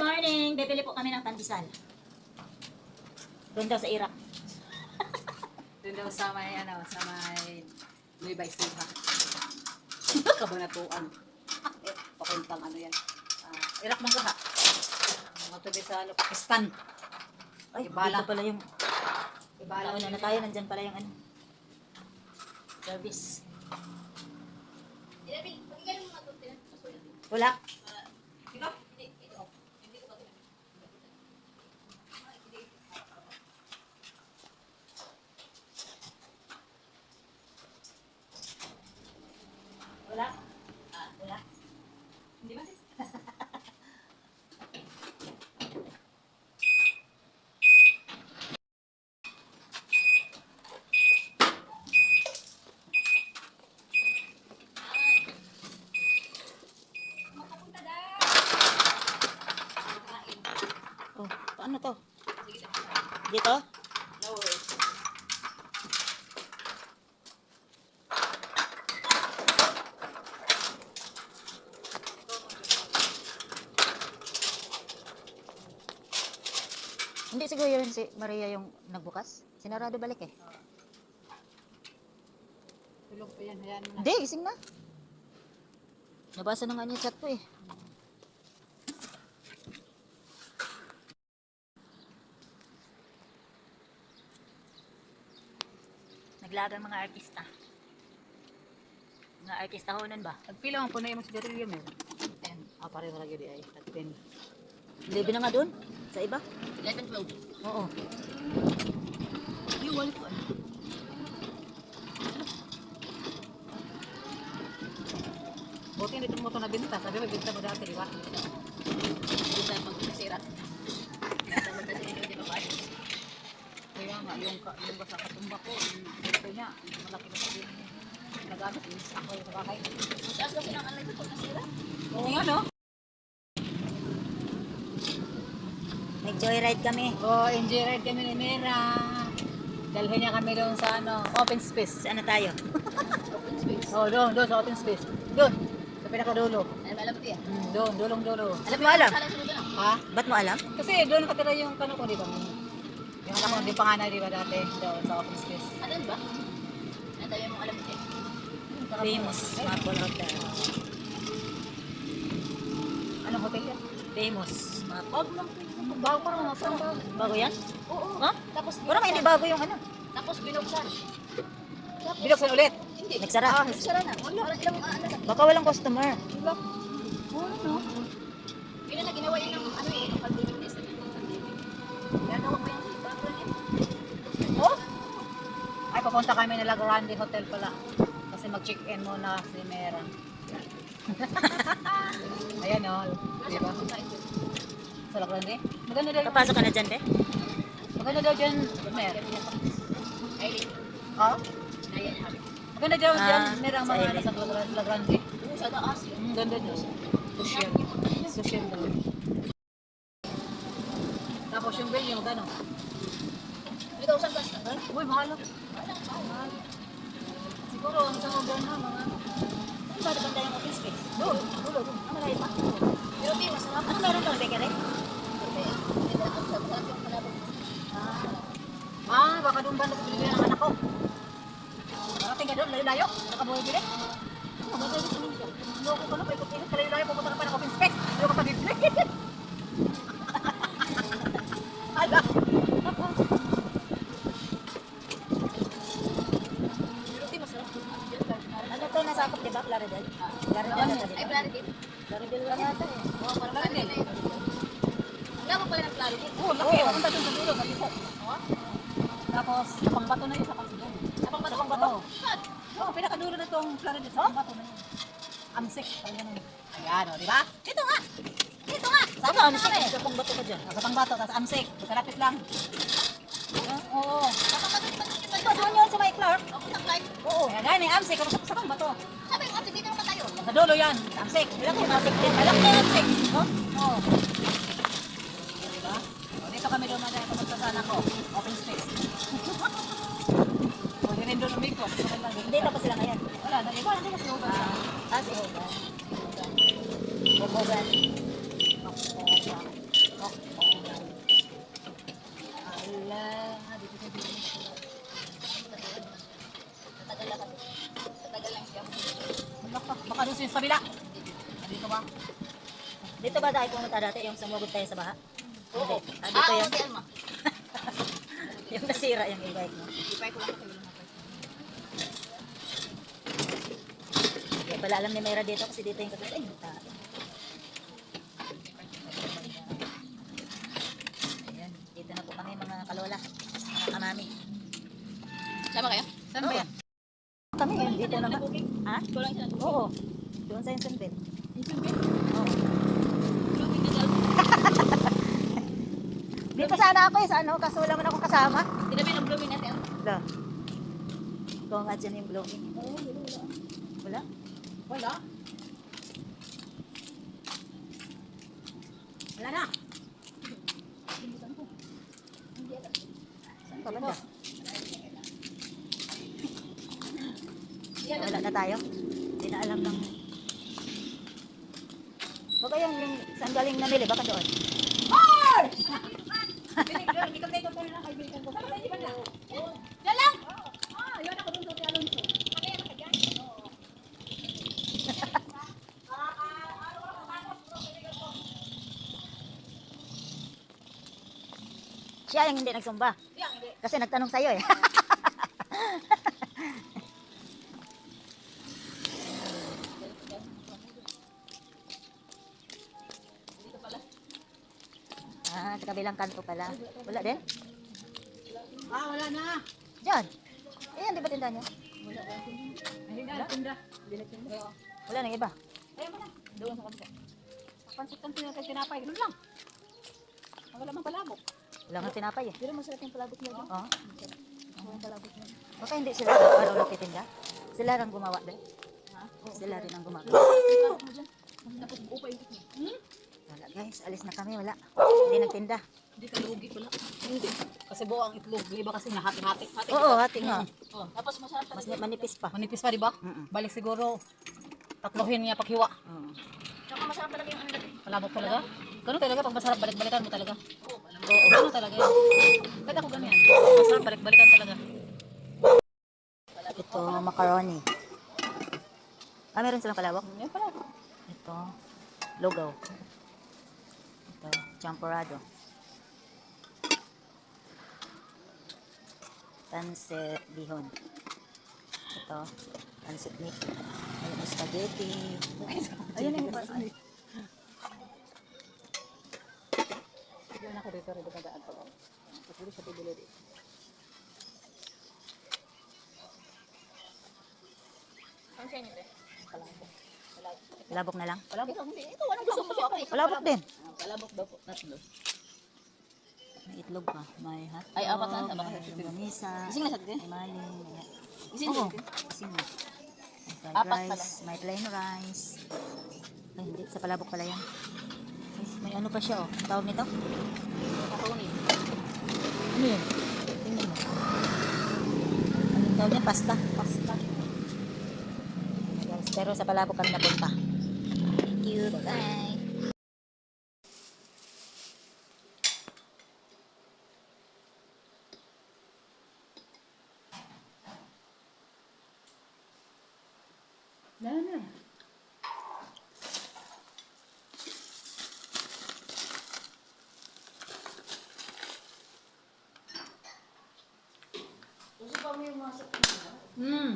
morning! Bibili po kami ng pandesal. Doon daw sa Iraq. Doon daw sa may, sa may Nueva Ecija. Kabanatuan. Pakuntang yan. Iraq man lahat. Mga tabi sa Pakistan. Ay, Ibala. dito pala yung... Ibala Nauna na tayo, nandyan pala yung service. Wala. Wala. Wala. Hindi ba? Oh, paano to? Dito? No worries. Hindi siguro yun si Maria yung nagbukas. Sinarado balik eh. Tulog pa yan. Hayaan mo na. Hindi, gising na. Nabasa na nga niya chat ko eh. Naglagang mga artista. Mga artista honan ba? Nagpila mo po na yung sigarilyo mo. 10. Pareho lagi di ay. At 10. 11 na nga doon. Sa iba? 11, 12. Oo. Yung wallet ko. Buti hindi mo ito nabinta. Sabi mo, binta mo dati, di ba? Binta pag nasira. Binta mo kasi hindi ba ba? Kaya nga, yung basa katumba ko, ito niya, malaki na sabi niya. Nagamit, yung ako yung bahay. Mataas kasi ng alay ko pag nasira. Oo nga, no? Nag-joyride kami. Oo, enjoy ride kami ni Mera. Dalhin niya kami doon sa open space. Saan na tayo? Open space? Oo, doon sa open space. Doon, sa pinakadulo. Alam mo yan? Doon, dulong-dulo. Alam mo alam? Ha? Ba't mo alam? Kasi doon nakatira yung kano ko, di ba? Yung anak ko, di panganay, di ba dati? Doon sa open space. Ano ba? Ang dami mong alam eh. Famous. Maple Hotel. Anong hotel yan? Famous. Maple. Bago pa naman, saan ba? Bago yan? Oo. Ha? Tapos, Parang hindi bago yung ano. tapos binuksan. Binuksan ulit? Hindi. Nagsara. Nagsara na. Wala. Ilang Baka walang customer. Wala. Oo, no? Yun na ginawa yun ng ano eh, ng pandemic test. Gagawa ko yung bago yan. Oh? Ay, papunta kami na La Grande Hotel pala. Kasi mag-check-in muna si Mera. Ayan o. Di ba? Sa La Grande? Maganda daw. Papasok ka na dyan, te? Maganda daw dyan, Mera. Aileen. Ha? Ayan, habi. Maganda daw dyan, Ah, Mera, ang sa mga Aileen. nasa La Grande. Sa taas. Ganda daw. Social. Social daw. Tapos yung bill, yung magkano? 3,000 plus na. Uy, mahal. Mahal. Siguro, ang isang order na, mga Saan ba banda yung office space? doon, dulo. Ang malayo pa. Pero di, masarap. Ano meron doon, bakery? Baka doon ba sa Pilipinas ng anak ko? Nakating ka doon, layo-layo. Nakabuhay bili. Loko ko na, paikot-ikot ka layo-layo. Pupunta ka pa ng open space. Ayaw ka pa bibili. Ala. Ano to nasakop, di ba? Plaridel? Plaridel na to, di ba? Ay, Plaridel. Plaridel lang yata eh. Oo, parang Plaridel na yun. Wala ko pala ng Plaridel. Oo, laki. Pupunta doon sa dulo. Sabi ko. Tapos, napang bato na yun sa kasi doon. Napang bato? Napang bato. Saan? Oo, pinakadulo na itong Plaridel. Sa bato na yun. Amsik. Parang ganun. Ayan, o, di ba? Dito nga! Dito nga! Saan ka? Ano siya? Sa pang bato ka dyan. Sa pangbato, tapos amsik. Magkalapit lang. Oo. Ito, doon yun sa may Clark. Ako ng live. Oo. Ayan, gani, amsik. Kapag sa pangbato. Sabi ko, dito naman tayo. Sa dulo yan. Amsik. Ilang ko masik din. Alam na amsik. Oo. Diba? O, dito kami doon na kapag sa anak ko. Open space. O, din doon umig ko. Hindi na pa sila ngayon. Wala, naliwa. Hindi na sila ubas. Si Hogan. Hogan. ba tayo pumunta dati yung sumugod tayo sa baha? Oo. Dito Oo, yun. di Alma. Yung nasira yung e-bike mo. Ipay ko lang sa kayo lang. Hindi pala alam ni Mayra dito kasi dito yung kagat. Ay, tayo. Ayan, dito na po kami mga kalola, mga kamami. Sama kayo? Saan ba yan? Kami ngayon dito naman. Ha? Ikaw lang siya. Oo. Doon sa Insunbet. Insunbet? Oo. Blooming na dyan. Dito sana ako eh, sa ano, kaso wala man akong kasama. Tinabi ng blooming natin. Wala. Ikaw nga dyan yung blogging. Wala? Wala. Wala na. Saan ka banda? Wala na tayo. Hindi na alam ng... Baka yung saan galing namili, baka doon. Yan lang! Siya yung hindi nagsumba. Kasi nagtanong sa'yo eh. Sa kabilang kanto pala. Wala din? Wala na. Diyan. Ayan, di ba tindahan niya? Tinda. Wala nang iba. Doon sa kanila. Pansit ang tinapay. Doon lang. Wala mang palabok. Wala nga tinapay eh. Pero masarap yung palabot niya. Oo. Yung palabot niya. Baka hindi sila araw nagtitinda. Sila rin gumawa din. Sila rin ang gumagawa. Tapos buo pa yung tiknik. Wala guys, alis na kami. Wala. Hindi nagtinda. Hindi ka lugi pala. Hindi. Kasi buo ang itlog. Di ba kasi nahati-hati. Oo, hati nga. Oh, tapos masarap Mas talaga. manipis pa. Manipis pa, di ba? Mm-mm. Balik siguro. Tatlohin niya paghiwa. Oo. Tsaka masarap talaga yung ano natin. Palabok talaga. Ganun talaga pag masarap, balik-balikan mo talaga. Oo. Ganun talaga yan. Kahit ako ganyan. Masarap, balik-balikan talaga. Ito, macaroni. Meron silang kalawak. Yan pala. Ito, lugaw. Ito, champorado. Pansit bihon. Ito, pansit meat. Ayun, spaghetti. Ayun yung iba. Yan ako dito, rin daan pa lang. Kasi siya bibili dito. Ang siya niyo, Labok na lang. palabok. Hindi, ito. Anong gusto mo ako? Palabok din. Palabok daw po. Tatlo. May itlog pa. May hotdog. Ay, apat na. Baka may sa longganisa. Ising na sa atin. May maling. Ising Oo. na. Ising na. May fried Apat pala. rice. May plain rice. Ay, hindi. Sa palabok pala yan. Ay, may ano pa siya oh. Ang tawag nito? Macaroni. Ano yun? Tingnan mo. Anong tawag niya? Pasta. Pasta. Guys, pero sa palabok kami napunta. Thank you. Bye. Lana. Gusto pa mo yung masak. Hmm.